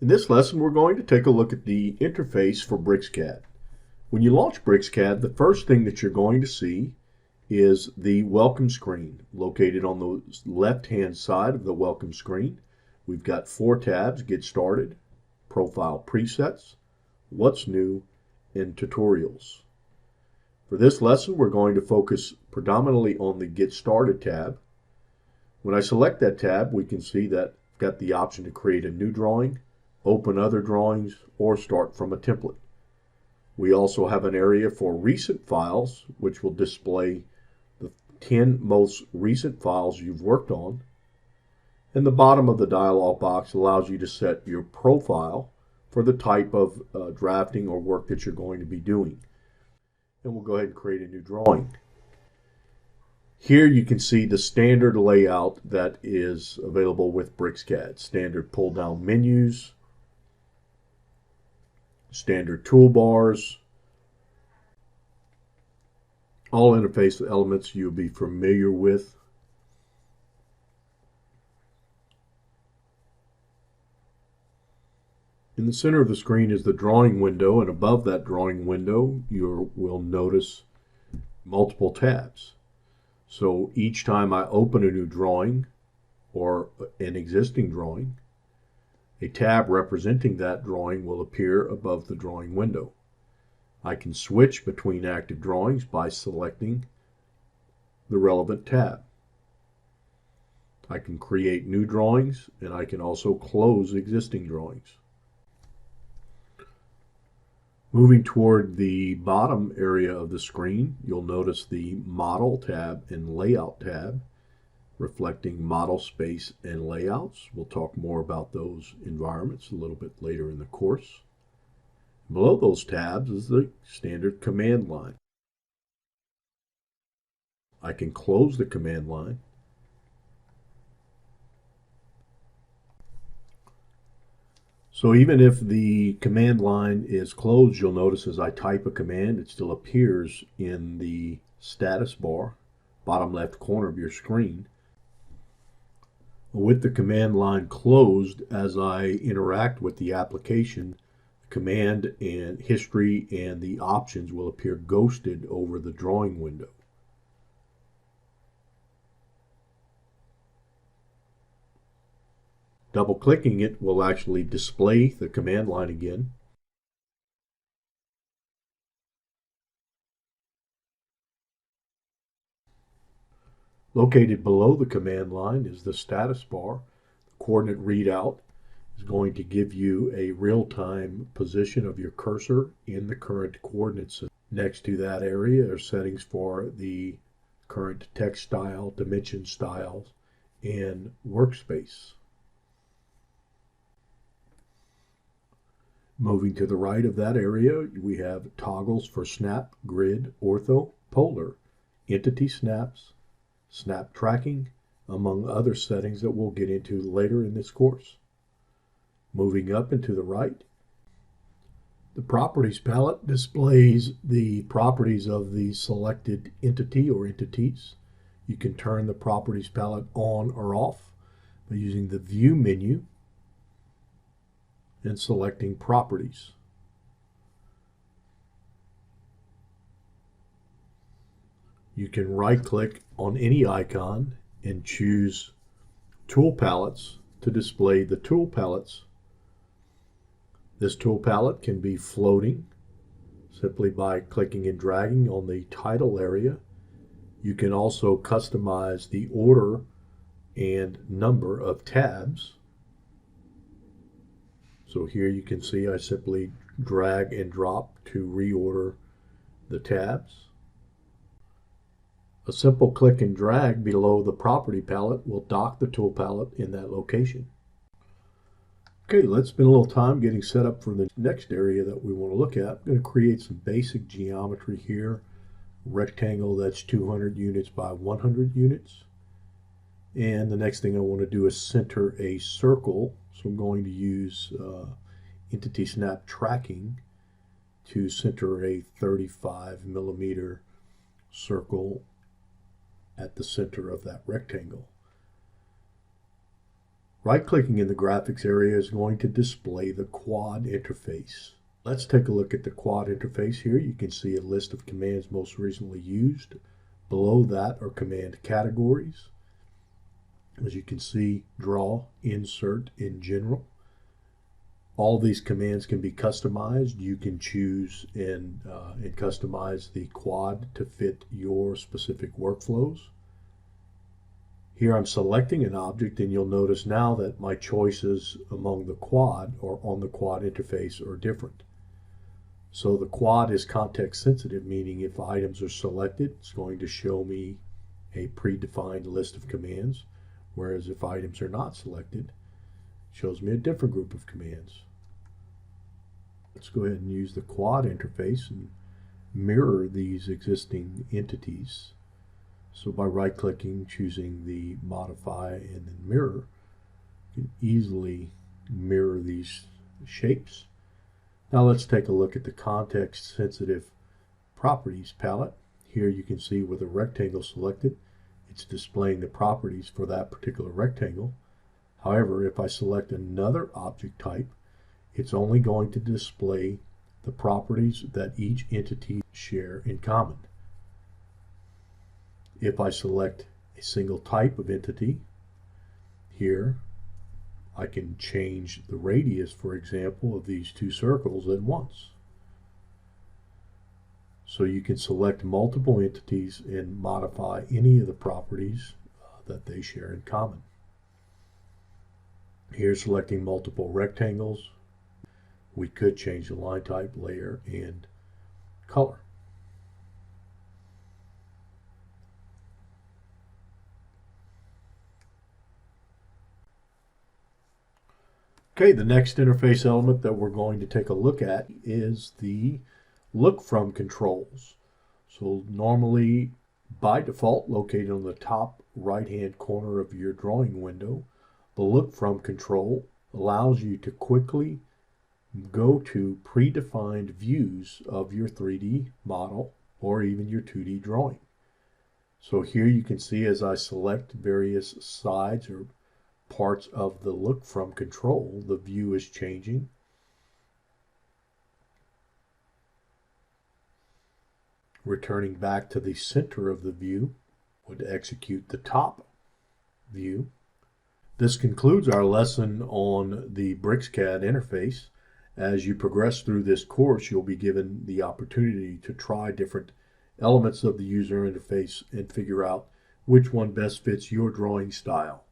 In this lesson, we're going to take a look at the interface for BricsCAD. When you launch BricsCAD, the first thing that you're going to see is the welcome screen located on the left-hand side of the welcome screen. We've got 4 tabs: Get Started, Profile Presets, What's New, and Tutorials. For this lesson, we're going to focus predominantly on the Get Started tab. When I select that tab, we can see that I've got the option to create a new drawing, open other drawings, or start from a template. We also have an area for recent files, which will display the 10 most recent files you've worked on. And the bottom of the dialog box allows you to set your profile for the type of drafting or work that you're going to be doing. And we'll go ahead and create a new drawing. Here you can see the standard layout that is available with BricsCAD. Standard pull-down menus, standard toolbars, all interface elements you'll be familiar with. In the center of the screen is the drawing window, and above that drawing window you will notice multiple tabs. So each time I open a new drawing or an existing drawing, a tab representing that drawing will appear above the drawing window. I can switch between active drawings by selecting the relevant tab. I can create new drawings, and I can also close existing drawings. Moving toward the bottom area of the screen, you'll notice the Model tab and Layout tab, reflecting model space and layouts. We'll talk more about those environments a little bit later in the course. Below those tabs is the standard command line. I can close the command line. So even if the command line is closed, you'll notice as I type a command, it still appears in the status bar, bottom left corner of your screen. With the command line closed, as I interact with the application, command and history and the options will appear ghosted over the drawing window. Double-clicking it will actually display the command line again. Located below the command line is the status bar. The coordinate readout is going to give you a real-time position of your cursor in the current coordinates. Next to that area are settings for the current text style, dimension styles, and workspace. Moving to the right of that area, we have toggles for snap, grid, ortho, polar, entity snaps, snap tracking, among other settings that we'll get into later in this course. Moving up and to the right, the Properties palette displays the properties of the selected entity or entities. You can turn the Properties palette on or off by using the View menu and selecting Properties. You can right-click on any icon and choose Tool Palettes to display the tool palettes. This tool palette can be floating simply by clicking and dragging on the title area. You can also customize the order and number of tabs. So here you can see I simply drag and drop to reorder the tabs. A simple click and drag below the property palette will dock the tool palette in that location. Okay, let's spend a little time getting set up for the next area that we want to look at. I'm going to create some basic geometry here. Rectangle that's 200 units by 100 units. And the next thing I want to do is center a circle. So I'm going to use Entity Snap Tracking to center a 35 millimeter circle at the center of that rectangle. Right-clicking in the graphics area is going to display the quad interface. Let's take a look at the quad interface here. You can see a list of commands most recently used. Below that are command categories. As you can see, draw, insert, in general. All these commands can be customized. You can choose and customize the quad to fit your specific workflows. Here I'm selecting an object, and you'll notice now that my choices among the quad or on the quad interface are different. So the quad is context sensitive, meaning if items are selected, it's going to show me a predefined list of commands, whereas if items are not selected, it shows me a different group of commands. Let's go ahead and use the quad interface and mirror these existing entities. So by right-clicking, choosing the modify and then mirror, you can easily mirror these shapes. Now let's take a look at the context-sensitive properties palette. Here you can see with a rectangle selected, it's displaying the properties for that particular rectangle. However, if I select another object type, it's only going to display the properties that each entity share in common. If I select a single type of entity, here I can change the radius, for example, of these two circles at once. So you can select multiple entities and modify any of the properties that they share in common. Here, selecting multiple rectangles, we could change the line type, layer, and color. Okay, the next interface element that we're going to take a look at is the look from controls. So normally, by default, located on the top right-hand corner of your drawing window, the look from control allows you to quickly go to predefined views of your 3D model or even your 2D drawing. So here you can see as I select various sides or parts of the look from control, the view is changing. Returning back to the center of the view would execute the top view. This concludes our lesson on the BricsCAD interface. As you progress through this course, you'll be given the opportunity to try different elements of the user interface and figure out which one best fits your drawing style.